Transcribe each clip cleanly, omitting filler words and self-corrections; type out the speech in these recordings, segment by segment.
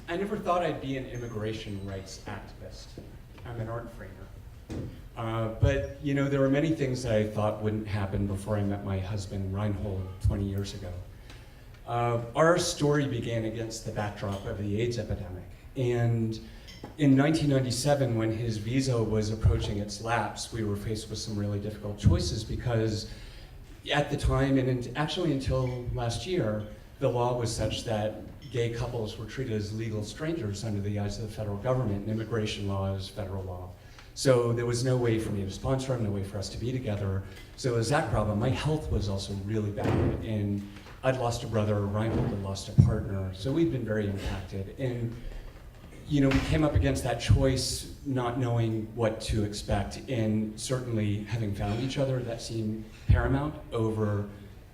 I never thought I'd be an immigration rights activist. I'm an art framer. But there were many things that I thought wouldn't happen before I met my husband, Reinhold, 20 years ago. Our story began against the backdrop of the AIDS epidemic. And in 1997, when his visa was approaching its lapse, we were faced with some really difficult choices because at the time, and actually until last year, the law was such that gay couples were treated as legal strangers under the eyes of the federal government, and immigration law is federal law. So there was no way for me to sponsor him, no way for us to be together. So it was that problem. My health was also really bad, and I'd lost a brother, Reinhold had lost a partner, so we'd been very impacted. And we came up against that choice, not knowing what to expect, and certainly having found each other, that seemed paramount over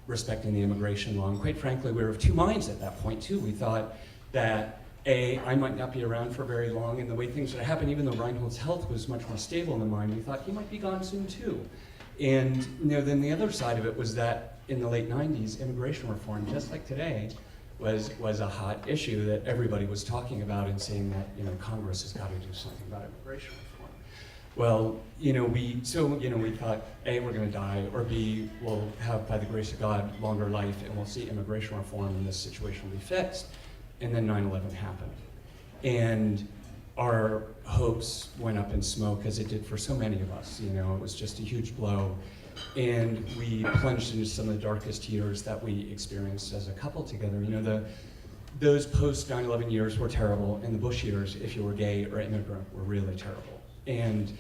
respecting the immigration law. And quite frankly, we were of two minds at that point too. We thought that I might not be around for very long, and the way things would happen, even though Reinhold's health was much more stable than mine, we thought he might be gone soon too. And then the other side of it was that in the late 90s, immigration reform, just like today, was a hot issue that everybody was talking about and saying that Congress has got to do something about immigration reform. Well, we thought A, we're going to die, or B, we'll have, by the grace of God, longer life, and we'll see immigration reform, and this situation will be fixed. And then 9/11 happened, and our hopes went up in smoke, as it did for so many of us. It was just a huge blow. And we plunged into some of the darkest years that we experienced as a couple together. Those post 9/11 years were terrible, and the Bush years, if you were gay or immigrant, were really terrible. And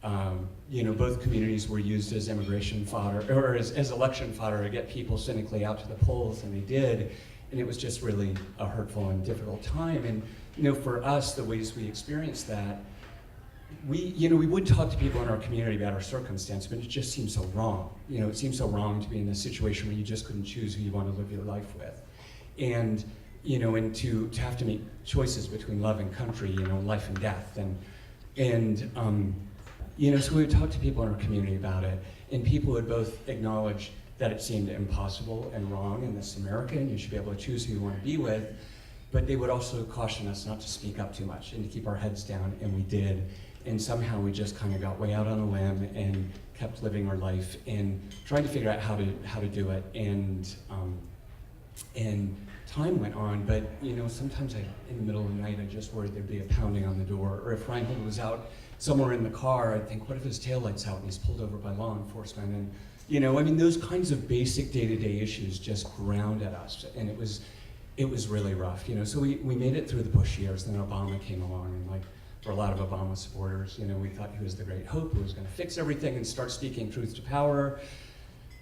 both communities were used as immigration fodder, or as election fodder, to get people cynically out to the polls, and they did. And it was just really a hurtful and difficult time. And for us, the ways we experienced that, we would talk to people in our community about our circumstance, but it just seemed so wrong. It seemed so wrong to be in a situation where you just couldn't choose who you want to live your life with. And, and to have to make choices between love and country, life and death. So we would talk to people in our community about it, and people would both acknowledge that it seemed impossible and wrong in this America, and you should be able to choose who you want to be with, but they would also caution us not to speak up too much and to keep our heads down, and we did. And somehow we just kind of got way out on a limb and kept living our life and trying to figure out how to do it. And time went on, but sometimes in the middle of the night I just worried there'd be a pounding on the door, or if Reinhold was out somewhere in the car, I'd think, what if his taillight's out and he's pulled over by law enforcement? And those kinds of basic day-to-day issues just ground at us, and it was really rough. So we made it through the Bush years, then Obama came along, and for a lot of Obama supporters, we thought he was the great hope who was going to fix everything and start speaking truth to power.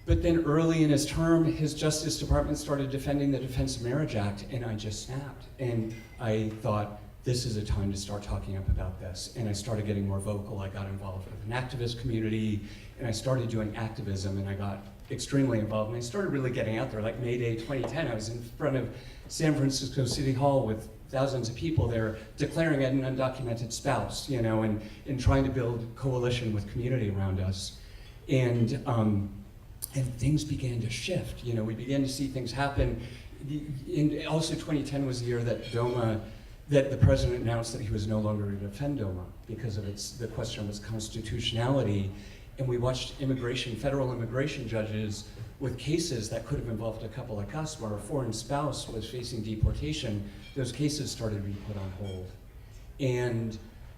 But then early in his term, his Justice Department started defending the Defense of Marriage Act, and I just snapped. And I thought, this is a time to start talking up about this. And I started getting more vocal. I got involved with an activist community, and I started doing activism, and I got extremely involved. And I started really getting out there. Like May Day 2010, I was in front of San Francisco City Hall with thousands of people there declaring an undocumented spouse, and trying to build coalition with community around us. And things began to shift. We began to see things happen. And also 2010 was the year that that the president announced that he was no longer going to defend DOMA because of the question of its constitutionality. And we watched federal immigration judges with cases that could have involved a couple like us, where a foreign spouse was facing deportation. Those cases started to be put on hold. And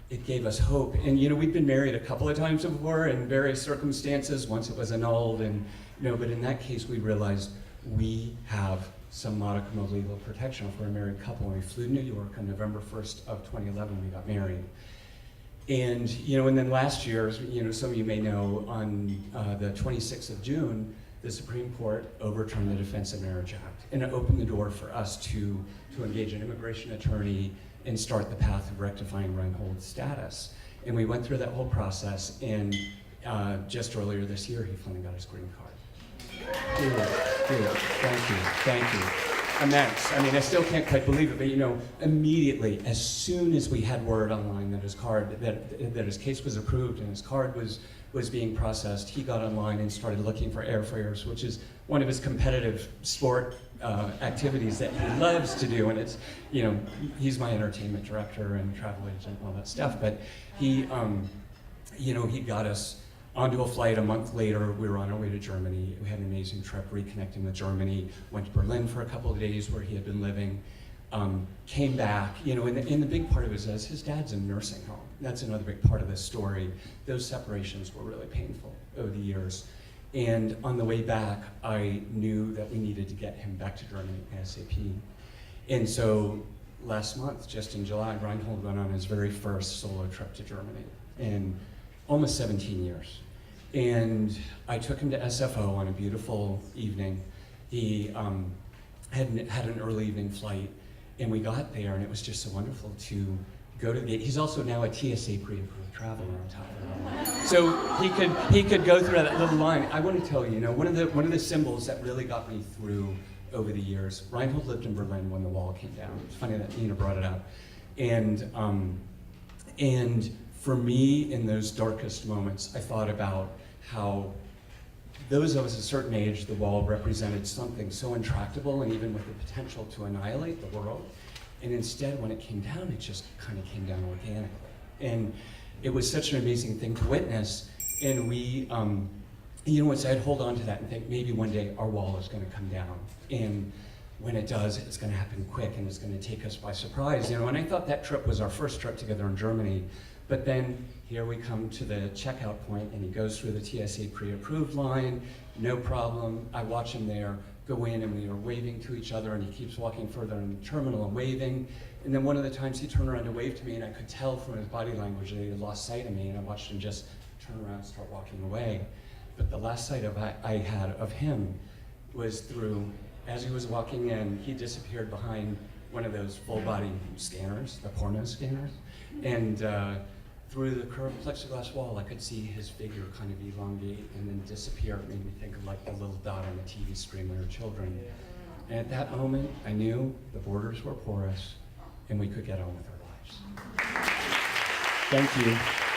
it gave us hope. And we'd been married a couple of times before in various circumstances. Once it was annulled, and but in that case we realized we have some modicum of legal protection if we're a married couple. When we flew to New York on November 1st of 2011, we got married. And and then last year, some of you may know, on the 26th of June, the Supreme Court overturned the Defense of Marriage Act, and it opened the door for us to engage an immigration attorney and start the path of rectifying Reinhold's status. And we went through that whole process, and just earlier this year, he finally got his green card. Dude, thank you. Immense. I still can't quite believe it, but immediately, as soon as we had word online that his case was approved and his card was being processed, he got online and started looking for airfares, which is one of his competitive sport activities that he loves to do, and it's, you know, he's my entertainment director and travel agent and all that stuff, but he, you know, he got us onto a flight a month later. We were on our way to Germany. We had an amazing trip reconnecting with Germany, went to Berlin for a couple of days where he had been living, came back, you know, and the big part of it is his dad's in a nursing home. That's another big part of this story. Those separations were really painful over the years. And on the way back, I knew that we needed to get him back to Germany ASAP. And so last month, just in July, Reinhold went on his very first solo trip to Germany in almost 17 years. And I took him to SFO on a beautiful evening. He had an early evening flight, and we got there, and it was just so wonderful to go to the gate. He's also now a TSA pre-approved traveler on top of that. So he could go through that little line. I want to tell you, you know, one of the symbols that really got me through over the years. Reinhold lived in Berlin when the wall came down. It's funny that Nina brought it up, and for me, in those darkest moments, I thought about how those of us at a certain age, the wall represented something so intractable and even with the potential to annihilate the world. And instead, when it came down, it just kind of came down organically. And it was such an amazing thing to witness. And we, you know, I'd hold on to that and think maybe one day our wall is going to come down. And when it does, it's going to happen quick and it's going to take us by surprise. You know, and I thought that trip was our first trip together in Germany. But then here we come to the checkout point, and he goes through the TSA pre-approved line, no problem. I watch him there, go in, and we are waving to each other, and he keeps walking further in the terminal and waving. And then one of the times he turned around to wave to me, and I could tell from his body language that he had lost sight of me, and I watched him just turn around and start walking away. But the last sight I had of him was through, as he was walking in, he disappeared behind one of those full-body scanners, the porno scanners, and through the curved plexiglass wall, I could see his figure kind of elongate and then disappear. It made me think of like the little dot on the TV screen when we were children. And at that moment, I knew the borders were porous and we could get on with our lives. Thank you.